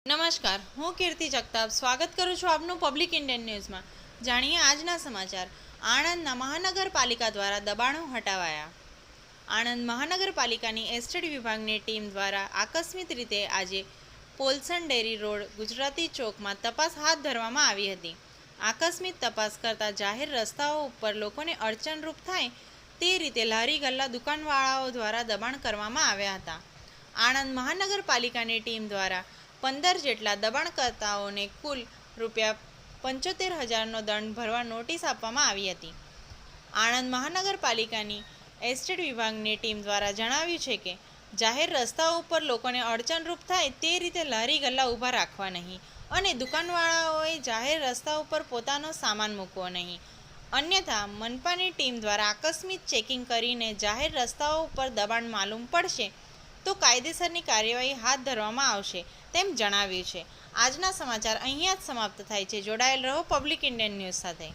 નમસ્કાર, હું કીર્તિ જગતાપ સ્વાગત કરું છું આપનું પબ્લિક ઇન્ડિયન ન્યૂઝમાં। જાણીએ આજના સમાચાર। આણંદના મહાનગરપાલિકા દ્વારા દબાણો હટાવાયા। આણંદ મહાનગરપાલિકાની એસ્ટેટ વિભાગની ટીમ દ્વારા આકસ્મિક રીતે આજે પોલસન ડેરી રોડ ગુજરાતી ચોકમાં તપાસ હાથ ધરવામાં આવી હતી। આકસ્મિક તપાસ કરતા જાહેર રસ્તાઓ ઉપર લોકોને અડચણરૂપ થાય તે રીતે લારી ગલ્લા દુકાનવાળાઓ દ્વારા દબાણ કરવામાં આવ્યા હતા। આણંદ મહાનગરપાલિકાની ટીમ દ્વારા 15 જેટલા દબાણકર્તાઓને કુલ ₹75,000નો દંડ ભરવા નોટિસ આપવામાં આવી હતી। આણંદ મહાનગરપાલિકાની એસ્ટેટ વિભાગની ટીમ દ્વારા જણાવ્યું છે કે જાહેર રસ્તાઓ ઉપર લોકોને અડચણરૂપ થાય તે રીતે લારી ગલ્લા ઊભા રાખવા નહીં અને દુકાનવાળાઓએ જાહેર રસ્તા ઉપર પોતાનો સામાન મૂકવો નહીં, અન્યથા મનપાની ટીમ દ્વારા આકસ્મિક ચેકિંગ કરીને જાહેર રસ્તાઓ ઉપર દબાણ માલુમ પડશે તો કાયદેસરની કાર્યવાહી હાથ ધરવામાં આવશે તેમ જણાવ્યું છે। આજના સમાચાર અહીંયા જ સમાપ્ત થાય છે। જોડાયેલ રહો પબ્લિક ઇન્ડિયન ન્યૂઝ સાથે।